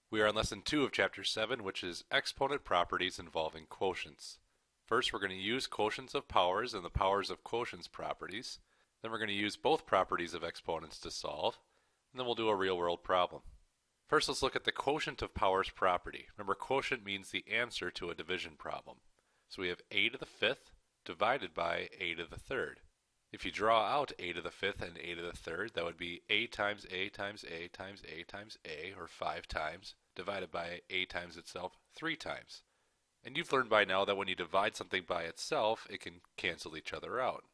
We are on lesson 2 of chapter 7, which is exponent properties involving quotients. First, we're going to use quotients of powers and the powers of quotients properties. Then we're going to use both properties of exponents to solve. And then we'll do a real-world problem. First, let's look at the quotient of powers property. Remember, quotient means the answer to a division problem. So we have a to the fifth divided by a to the third. If you draw out a to the fifth and a to the third, that would be a times a times a times a times a, or 5 times, divided by a times itself 3 times. And you've learned by now that when you divide something by itself, it can cancel each other out.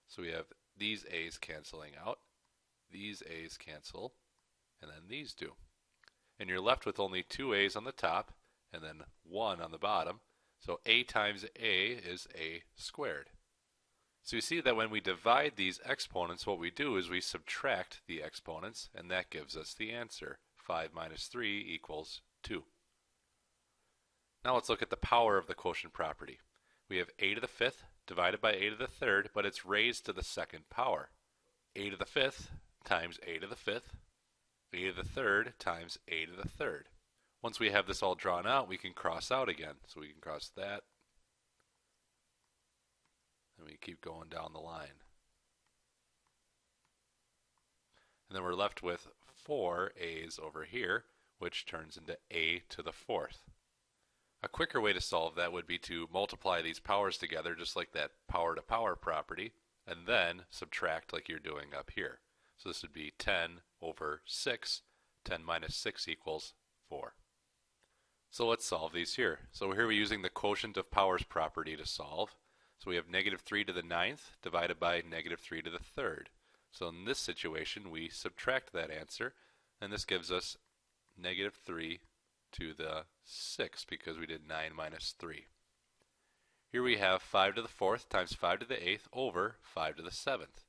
So we have these a's canceling out, these a's cancel, and then these do. And you're left with only 2 a's on the top, and then 1 on the bottom. So a times a is a squared. So you see that when we divide these exponents, what we do is we subtract the exponents, and that gives us the answer. 5 minus 3 equals 2. Now let's look at the power of the quotient property. We have a to the fifth divided by a to the third, but it's raised to the second power. A to the fifth times a to the fifth, a to the third times a to the third. Once we have this all drawn out, we can cross out again. So we can cross that, and we keep going down the line. And then we're left with 4 a's over here, which turns into a to the fourth. A quicker way to solve that would be to multiply these powers together, just like that power to power property, and then subtract like you're doing up here. So this would be 10 over 6. 10 minus 6 equals 4. So let's solve these here. So here we're using the quotient of powers property to solve. So we have negative 3 to the ninth divided by negative 3 to the third. So in this situation, we subtract that answer, and this gives us negative 3 to the sixth because we did 9 minus 3. Here we have 5 to the fourth times 5 to the eighth over 5 to the seventh.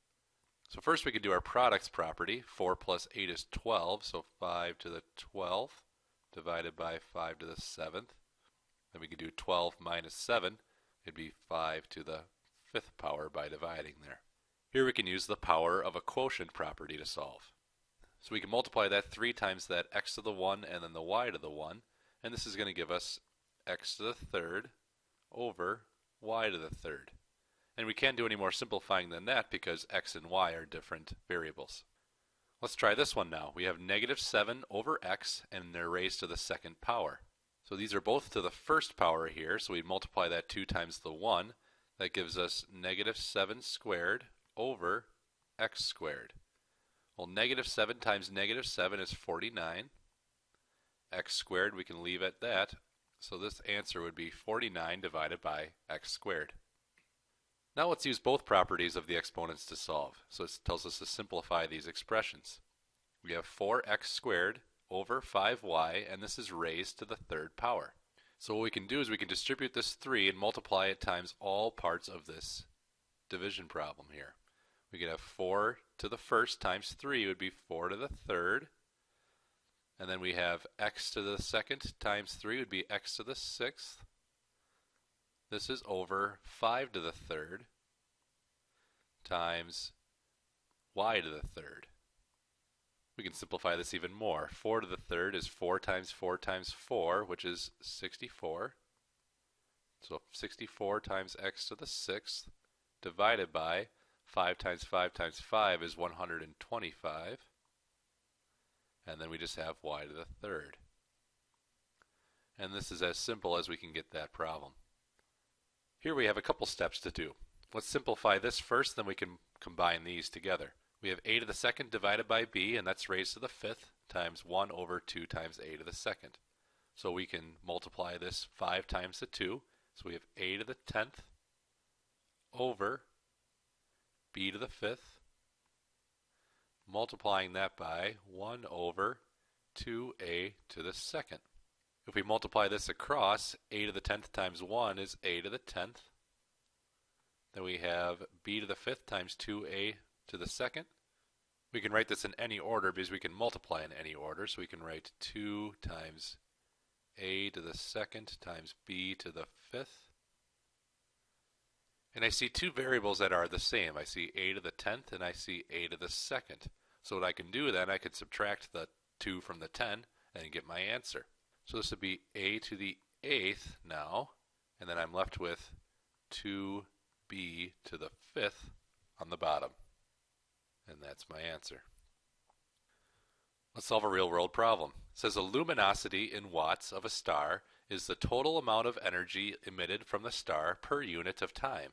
So first we could do our products property. 4 plus 8 is 12, so 5 to the 12th divided by 5 to the seventh. Then we could do 12 minus 7. It'd be 5 to the fifth power by dividing there. Here we can use the power of a quotient property to solve. So we can multiply that 3 times that x to the 1 and then the y to the 1, and this is going to give us x to the third over y to the third. And we can't do any more simplifying than that because x and y are different variables. Let's try this one now. We have negative 7 over x, and they're raised to the second power. So these are both to the first power here, so we multiply that 2 times the 1. That gives us negative 7 squared over x squared. Well, negative 7 times negative 7 is 49. X squared we can leave at that. So this answer would be 49 divided by x squared. Now let's use both properties of the exponents to solve. So it tells us to simplify these expressions. We have 4x squared over 5y, and this is raised to the third power. So what we can do is we can distribute this 3 and multiply it times all parts of this division problem here. We could have 4 to the first times 3 would be 4 to the third. And then we have x to the second times 3 would be x to the sixth. This is over 5 to the third times y to the third. We can simplify this even more. 4 to the third is 4 times 4 times 4, which is 64. So 64 times x to the sixth divided by 5 times 5 times 5 is 125. And then we just have y to the third. And this is as simple as we can get that problem. Here we have a couple steps to do. Let's simplify this first, then we can combine these together. We have a to the second divided by b, and that's raised to the fifth, times 1 over 2 times a to the second. So we can multiply this 5 times the 2. So we have a to the 10th over b to the fifth, multiplying that by 1 over 2a to the second. If we multiply this across, a to the 10th times 1 is a to the 10th. Then we have b to the fifth times 2a to the second. We can write this in any order because we can multiply in any order. So we can write 2 times a to the second times b to the fifth. And I see two variables that are the same. I see a to the 10th and I see a to the second. So what I can do then, I could subtract the 2 from the 10 and get my answer. So this would be a to the 8th now, and then I'm left with 2b to the 5th on the bottom. And that's my answer. Let's solve a real-world problem. It says a luminosity in watts of a star is the total amount of energy emitted from the star per unit of time.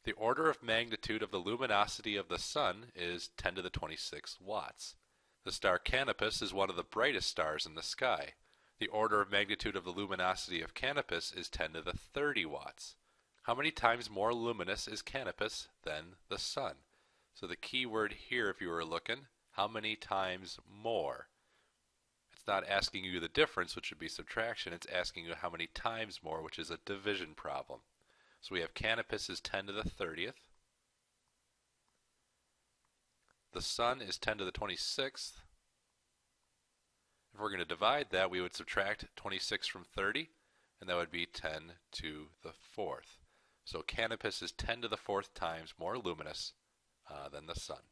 The order of magnitude of the luminosity of the sun is 10 to the 26 watts. The star Canopus is one of the brightest stars in the sky. The order of magnitude of the luminosity of Canopus is 10 to the 30 watts. How many times more luminous is Canopus than the sun? So the key word here, if you were looking, how many times more? It's not asking you the difference, which would be subtraction. It's asking you how many times more, which is a division problem. So we have Canopus is 10 to the 30th. The sun is 10 to the 26th. If we're going to divide that, we would subtract 26 from 30, and that would be 10 to the 4th. So Canopus is 10 to the 4th times more luminous than the sun.